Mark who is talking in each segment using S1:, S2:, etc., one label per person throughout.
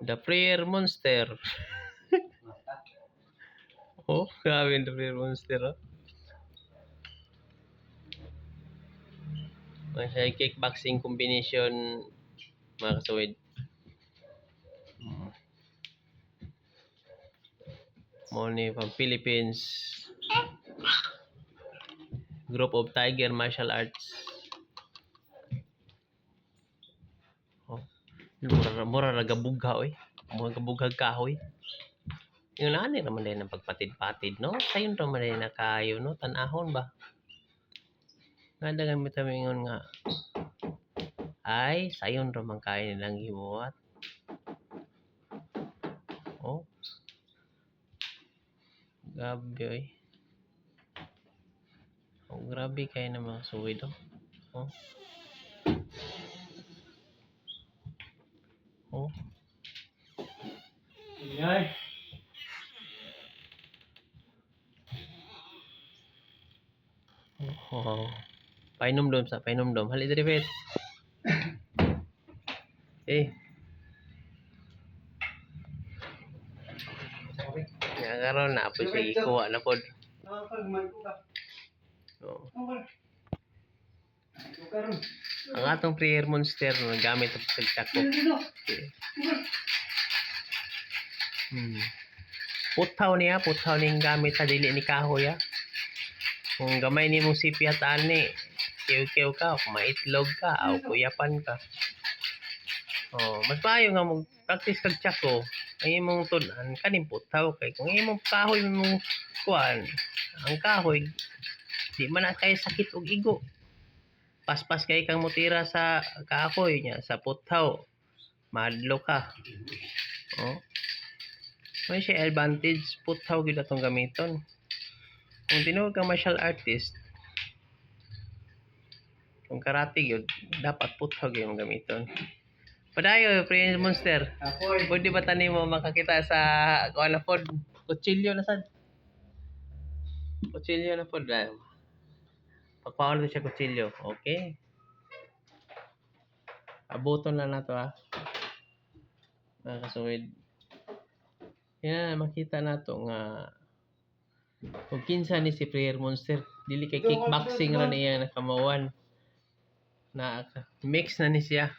S1: The Prayer Monster. Oh, grabe yung The Prayer Monster, oh. May kickboxing combination, mga kasuwid. Money from Philippines. Group of Tiger Martial Arts. Oh, mura nagabugha, oy. Mura gabughag kahoy. Yung nani naman din ang pagpatid-patid, no? Sayon naman din na kayo, no? Tanahon ba? Nga dagan mo tamingon nga. Ay, sayon naman kayo nilang himuat. Oh. Grabe, oy. Oh, grabe kayo na mga suwid, oh. Oh. Oh.
S2: Ay.
S1: Oh. Painom dom sa painom dom. Hali diri bet. Eh. Ya karon na po siya ikuha na pod. Oh. Ang atong Prayer Monster no gamit sa pagtako. Okay. Putaw niya, putaw ning gamit sa dili ni kahoy ya. Kung gamay ni mong sipyat ani, kiw-kiw ka, o maitlog ka, o kuyapan ka. Oh, mas maayo nga mong practice kag tsako. Ay imong tun-an kaning putaw kay kung imong kahoy mong kuan, ang kahoy di man na kay sakit og igo. Paspas kay kang mutira sa kahoy nya sa putaw. Madlo ka. Oh. May siya advantage putaw gid atong gamiton. Kung tinuod kang martial artist, kung karate yun, dapat putaw gyud ang gamiton. Padayo, Prayer Monster. Pwede ba tanin mo makakita sa kuan na pod? Kutsilyo na sad. Kutsilyo na pod. Pagpaon ko siya kutsilyo. Okay. Abuton lang na to ha. Mga kasuwid. Yan, makita na to nga kung kinsa ni si Prayer Monster. Dili kay kickboxing ra niya nakamawan. Na mix na ni siya.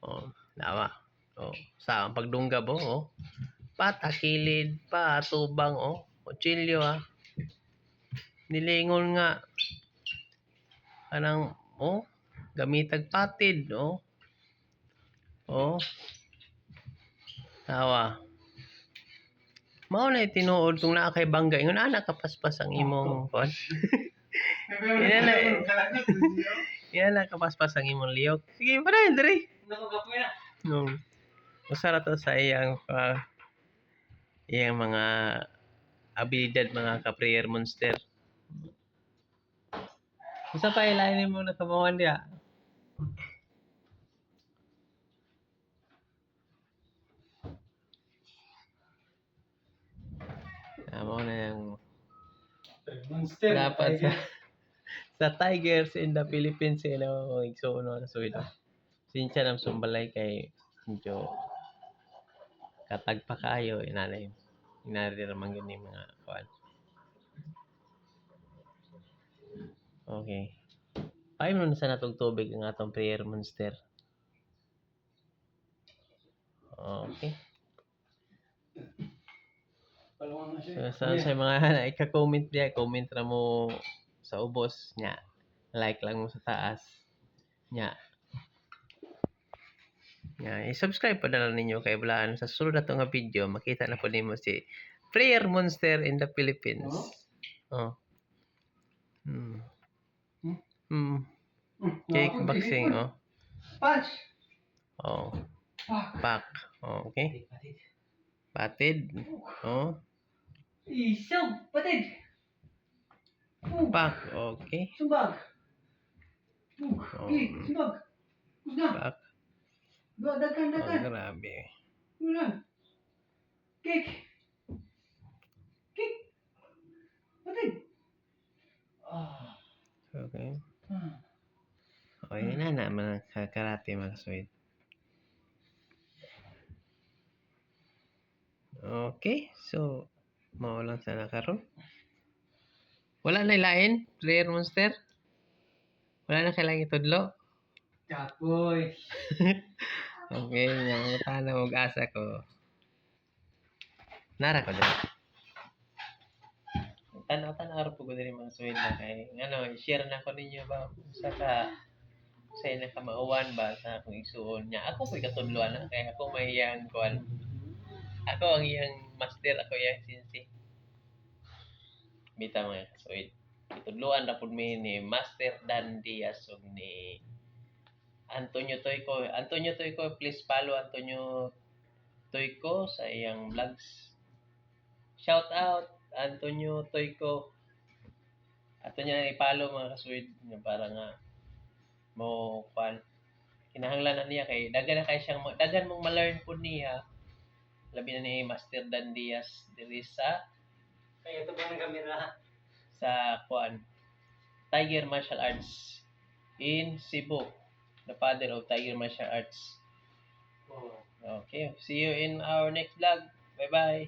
S1: Oh, dawa. Oh, sa pagdunggab oh. Patakilid, patubang oh. Kutsilyo ah. Nilingon nga kanang oh gamitag patid oh. Oh. Tawa. Mao na tinuod kung naa kay bangga ingon ana kapaspas ang imong kon. Yan na kapaspas ang imong liyok. Sige, padayon diri.
S2: Nakagapoy na.
S1: No. Usara to sa iyang iyang mga abilidad mga ka-Prayer Monster. Isa pa ilalim mo na kamawan dia. Amo na yung
S2: Monster.
S1: dapat sa Tigers in the Philippines igsuon na suwid. Sinsya nam sumbalay kay medyo katag pa kayo inalay. Inari ramang yun yung mga kuan. Okay. Paano na sa natong tubig ang atong Prayer Monster? Okay. So, sa mga naika-comment diya, comment ra mo sa ubos nya. Like lang mo sa taas. Nya. Nya, i-subscribe pa na lang ninyo kay bulaan sa sunod na nga video, makita na po nimo si Prayer Monster in the Philippines. Oh. Kickboxing oh.
S2: Punch.
S1: Oh. Back. Oh, okay. Patid. Oh.
S2: Isog. Patid.
S1: Back. Okay.
S2: Sumbag. Okay, sumbag. Kusna.
S1: Back.
S2: Dagan,
S1: Oh,
S2: dagan.
S1: grabe.
S2: Ulan. Kick. Kick. Patid.
S1: Okay. Okay na naman ang karate mga kasuwid. Okay, so mao lang sana karon. Wala na ilain, player monster. Wala na kailangan itudlo.
S2: Kapoy.
S1: Okay, nga tana og asa ko. Nara ko diri. Tanaw-tanaw ra po ko diri mga suwid na kay ano, i-share na ko ninyo ba sa ka sa ina ka mauwan ba sa akong igsuon niya. Ako ko'y katudloan na kay ako may iyang kuan. Ako ang iyang master, ako iyang sinsi. Bita mga kasuid. Itudloan ra pud mi ni Master Dan Diaz ug ni Antonio Toyko. Antonio Toyko, please follow Antonio Toyko sa iyang vlogs. Shout out Antonio Toyko. Ato niya na i-follow mga kasuid nga para nga mo kuan kinahanglan na niya kay dagan na kay siyang dagan mong ma-learn pud niya labi na ni Master Dan Diaz diri sa
S2: Kaya ito ba ng kamera?
S1: sa kuan Tiger Martial Arts in Cebu, the father of Tiger Martial Arts.
S2: Oh.
S1: Okay, see you in our next vlog. Bye bye.